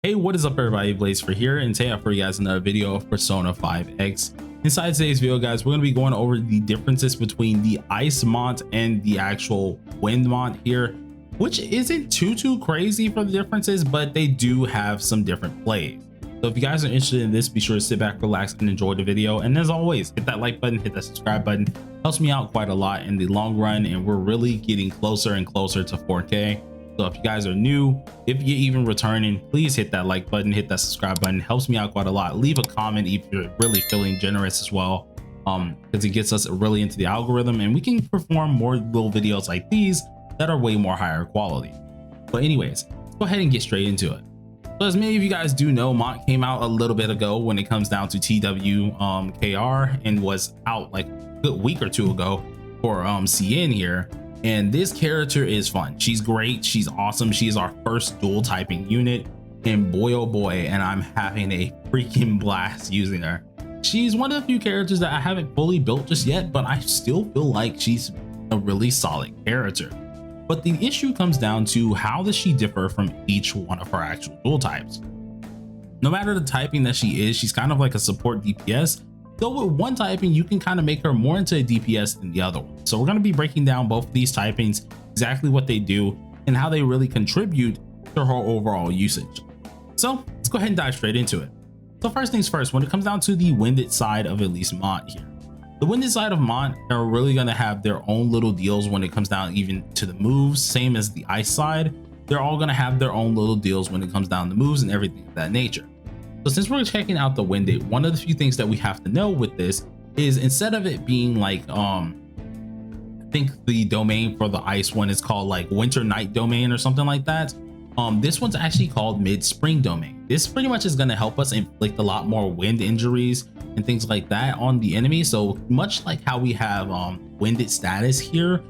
Hey, what is up everybody, Blaze for here, and today I have for you guys another video of Persona 5X. Inside today's video guys, we're going to be going over the differences between the Ice Mont and the actual Wind Mont here, which isn't too crazy for the differences, but they do have some different plays. So if you guys are interested in this, be sure to sit back, relax, and enjoy the video. And as always, hit that like button, hit that subscribe button. Helps me out quite a lot in the long run, and we're really getting closer and closer to 4K. So if you guys are new, if you're even returning, please hit that like button, hit that subscribe button. Helps me out quite a lot. Leave a comment if you're really feeling generous as well, because it gets us really into the algorithm and we can perform more little videos like these that are way more higher quality. But anyways, let's go ahead and get straight into it. So as many of you guys do know, Mont came out a little bit ago when it comes down to TWKR, and was out like a good week or two ago for CN here. And this character is fun. She's great. She's awesome. She is our first dual typing unit, and boy oh boy, and I'm having a freaking blast using her. She's one of the few characters that I haven't fully built just yet, but I still feel like she's a really solid character. But the issue comes down to how does she differ from each one of her actual dual types. No matter the typing that she is, she's kind of like a support DPS. Though with one typing, you can kind of make her more into a DPS than the other one. So we're going to be breaking down both of these typings, exactly what they do and how they really contribute to her overall usage. So let's go ahead and dive straight into it. So first things first, when it comes down to the winded side of at least Mont here, the winded side of Mont are really going to have their own little deals when it comes down even to the moves, same as the ice side. They're all going to have their own little deals when it comes down to moves and everything of that nature. So since we're checking out the winded, one of the few things that we have to know with this is instead of it being like I think the domain for the ice one is called like winter night domain or something like that, this one's actually called mid-spring domain. This pretty much is going to help us inflict a lot more wind injuries and things like that on the enemy. So much like how we have winded status here,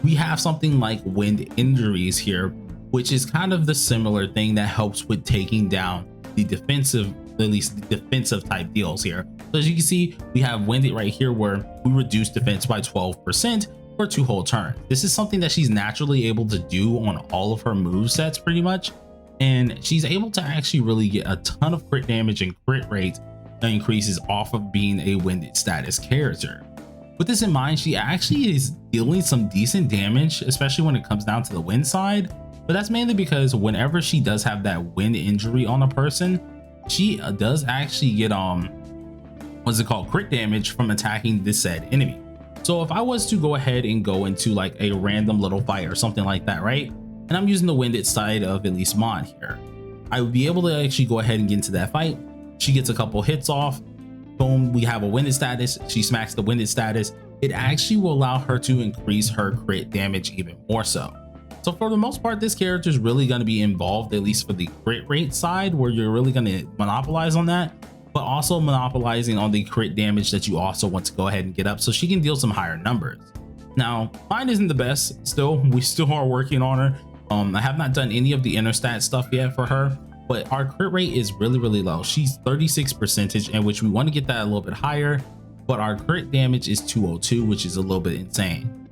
we have something like wind injuries here, which is kind of the similar thing that helps with taking down the defensive, at least the defensive type deals here. So as you can see, we have winded right here where we reduce defense by 12% for 2 whole turns. This is something that she's naturally able to do on all of her move sets pretty much, and she's able to actually really get a ton of crit damage and crit rate increases off of being a winded status character. With this in mind, she actually is dealing some decent damage, especially when it comes down to the wind side. But that's mainly because whenever she does have that wind injury on a person, she does actually get what's it called, crit damage from attacking this said enemy. So if I was to go ahead and go into like a random little fight or something like that, right, and I'm using the winded side of at least Mont here, I would be able to actually go ahead and get into that fight. She gets a couple hits off, boom, we have a winded status. She smacks the winded status. It actually will allow her to increase her crit damage even more so. So for the most part, this character is really going to be involved, at least for the crit rate side, where you're really going to monopolize on that, but also monopolizing on the crit damage that you also want to go ahead and get up so she can deal some higher numbers. Now, mine isn't the best still. We still are working on her. I have not done any of the inner stat stuff yet for her, but our crit rate is really low. She's 36%, in which we want to get that a little bit higher, but our crit damage is 202, which is a little bit insane.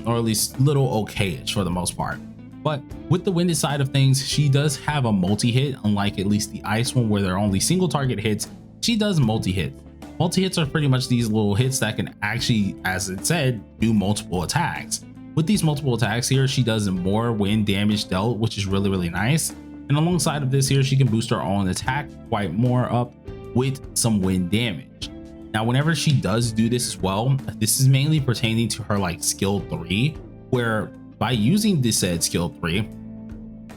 Or at least little okay-ish for the most part. But with the winded side of things, she does have a multi-hit, unlike at least the ice one where they're only single target hits. She does multi-hits. Multi-hits are pretty much these little hits that can actually, as it said, do multiple attacks. With these multiple attacks here, she does more wind damage dealt, which is really nice. And alongside of this here, she can boost her own attack quite more up with some wind damage. Now, whenever she does do this as well, this is mainly pertaining to her like skill 3, where by using this said skill 3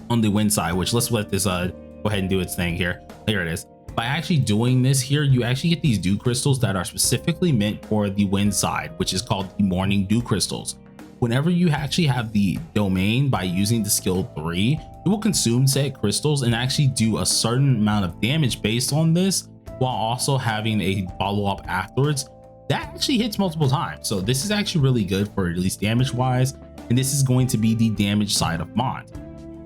on the wind side, which let's let this go ahead and do its thing here. Here it is. By actually doing this here, you actually get these dew crystals that are specifically meant for the wind side, which is called the morning dew crystals. Whenever you actually have the domain by using the skill 3, it will consume said crystals and actually do a certain amount of damage based on this, while also having a follow-up afterwards that actually hits multiple times. So this is actually really good for at least damage wise, and this is going to be the damage side of Mont.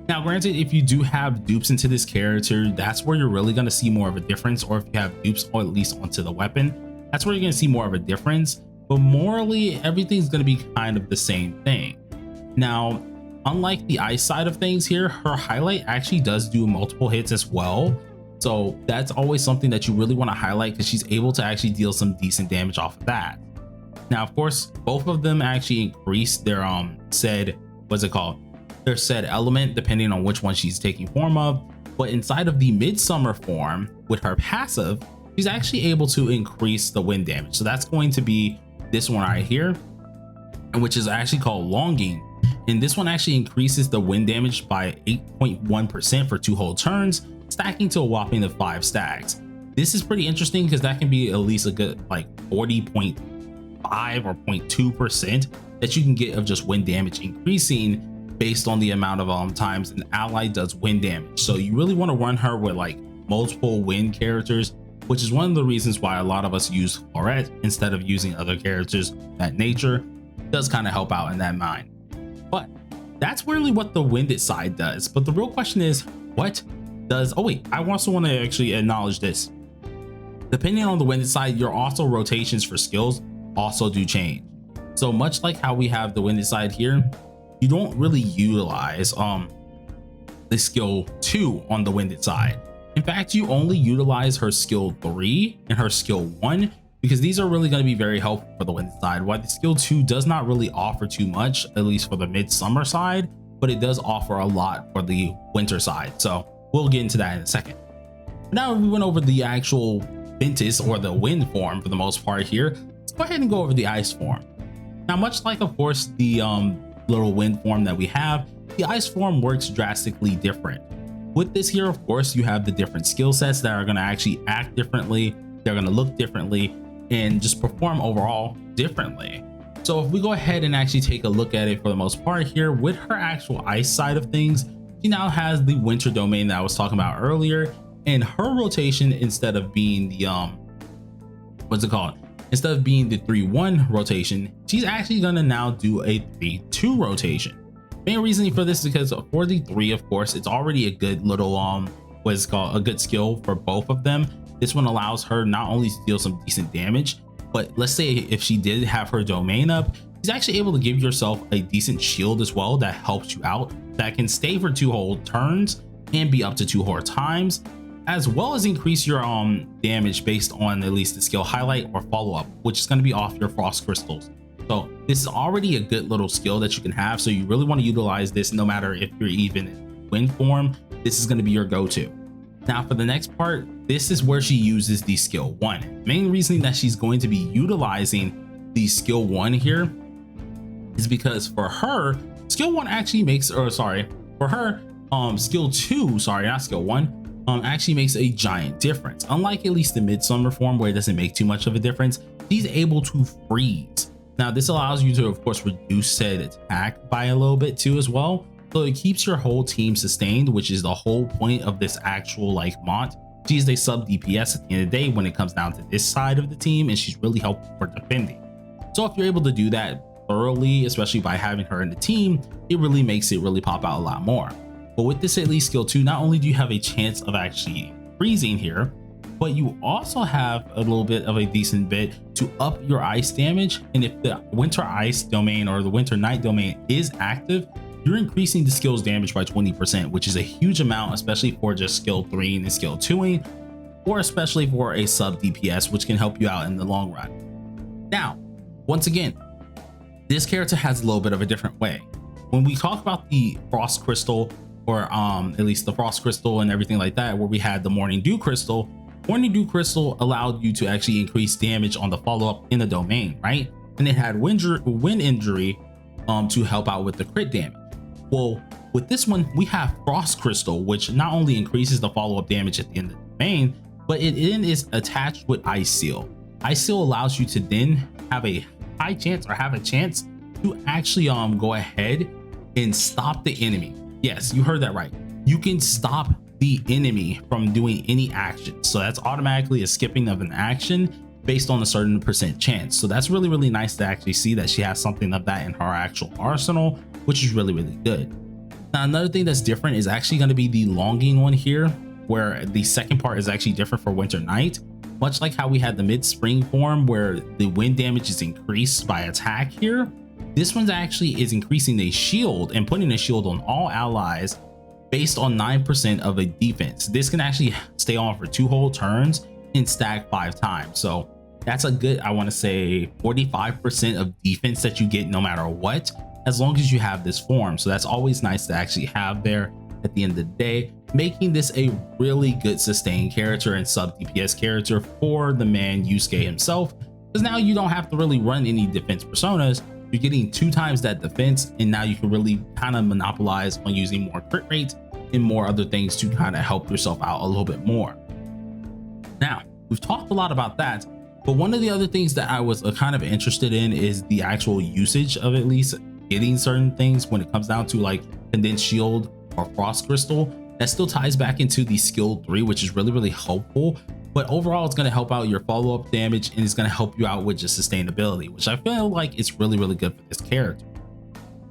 Now granted, if you do have dupes into this character, that's where you're really going to see more of a difference, or if you have dupes or at least onto the weapon, that's where you're going to see more of a difference. But morally, everything's going to be kind of the same thing. Now unlike the ice side of things here, her highlight actually does do multiple hits as well. So that's always something that you really want to highlight, because she's able to actually deal some decent damage off of that. Now, of course, both of them actually increase their said, what's it called, their said element, depending on which one she's taking form of. But inside of the midsummer form with her passive, she's actually able to increase the wind damage. So that's going to be this one right here, and which is actually called Longing. And this one actually increases the wind damage by 8.1% for 2 whole turns, stacking to a whopping of 5 stacks. This is pretty interesting because that can be at least a good like 40.5 or 0.2% that you can get of just wind damage increasing based on the amount of times an ally does wind damage. So you really want to run her with like multiple wind characters, which is one of the reasons why a lot of us use Florette instead of using other characters. That nature does kind of help out in that mind. But that's really what the winded side does. But the real question is, what does, oh wait, I also want to actually acknowledge this. Depending on the winded side, your also rotations for skills also do change. So much like how we have the winded side here, you don't really utilize the skill 2 on the winded side. In fact, you only utilize her skill 3 and her skill 1, because these are really going to be very helpful for the winded side. While the skill 2 does not really offer too much, at least for the midsummer side, but it does offer a lot for the winter side. So we'll get into that in a second. Now we went over the actual Ventus or the wind form for the most part here. Let's go ahead and go over the ice form. Now, much like, of course, the little wind form that we have, the ice form works drastically different. With this here, of course, you have the different skill sets that are going to actually act differently. They're going to look differently and just perform overall differently. So if we go ahead and actually take a look at it for the most part here, with her actual ice side of things, she now has the winter domain that I was talking about earlier, and her rotation, instead of being the what's it called, instead of being the 3-1 rotation, she's actually going to now do a 3-2 rotation. Main reasoning for this is because for the 3, of course, it's already a good little what's called a good skill for both of them. This one allows her not only to deal some decent damage, but let's say if she did have her domain up, she's actually able to give yourself a decent shield as well that helps you out, that can stay for 2 whole turns and be up to 2 whole times, as well as increase your damage based on at least the skill highlight or follow-up, which is going to be off your frost crystals. So this is already a good little skill that you can have, so you really want to utilize this no matter if you're even in wind form. This is going to be your go-to. Now for the next part, this is where she uses the skill 1. Main reasoning that she's going to be utilizing the skill 1 here is because for her, skill 1 actually makes, or sorry, for her skill 2, sorry, not skill 1, actually makes a giant difference. Unlike at least the midsummer form where it doesn't make too much of a difference, she's able to freeze. Now this allows you to, of course, reduce said attack by a little bit too as well. So it keeps your whole team sustained, which is the whole point of this actual like Mont. She's a sub DPS at the end of the day when it comes down to this side of the team, and she's really helpful for defending. So if you're able to do that thoroughly, especially by having her in the team, it really makes it really pop out a lot more. But with this at least skill 2, not only do you have a chance of actually freezing here, but you also have a little bit of a decent bit to up your ice damage. And if the winter ice domain or the winter night domain is active, you're increasing the skill's damage by 20%, which is a huge amount, especially for just skill 3 and skill 2ing, or especially for a sub DPS, which can help you out in the long run. Now, once again, this character has a little bit of a different way. When we talk about the frost crystal, or at least the frost crystal and everything like that, where we had the morning dew crystal allowed you to actually increase damage on the follow-up in the domain, right? And it had wind injury to help out with the crit damage. Well, with this one, we have frost crystal, which not only increases the follow-up damage at the end of the domain, but it then is attached with ice seal. Ice seal allows you to then have a high chance, or have a chance to actually go ahead and stop the enemy. Yes, you heard that right. You can stop the enemy from doing any action. So that's automatically a skipping of an action based on a certain percent chance. So that's really, really nice to actually see that she has something of that in her actual arsenal, which is really, really good. Now, another thing that's different is actually going to be the longing one here, where the second part is actually different for winter night. Much like how we had the mid-spring form where the wind damage is increased by attack here, This one actually is increasing a shield and putting a shield on all allies based on 9% of a defense. This can actually stay on for 2 whole turns and stack 5 times. So that's a good, I want to say 45% of defense that you get no matter what, as long as you have this form. So that's always nice to actually have there at the end of the day, making this a really good sustain character and sub DPS character for the man Yusuke himself, because now you don't have to really run any defense personas. You're getting 2 times that defense, and now you can really kind of monopolize on using more crit rates and more other things to kind of help yourself out a little bit more. Now, we've talked a lot about that, but one of the other things that I was kind of interested in is the actual usage of at least getting certain things when it comes down to like condensed shield or frost crystal. That still ties back into the skill 3, which is really helpful, but overall it's going to help out your follow-up damage and it's going to help you out with just sustainability, which I feel like it's really good for this character.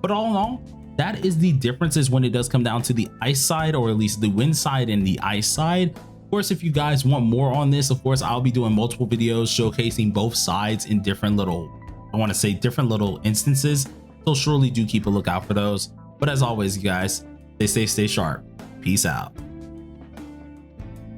But all in all, that is the differences when it does come down to the ice side, or at least the wind side and the ice side. Of course, if you guys want more on this, of course I'll be doing multiple videos showcasing both sides in different little, I want to say different little instances, so surely do keep a lookout for those. But as always, you guys, stay safe, stay sharp. Peace out.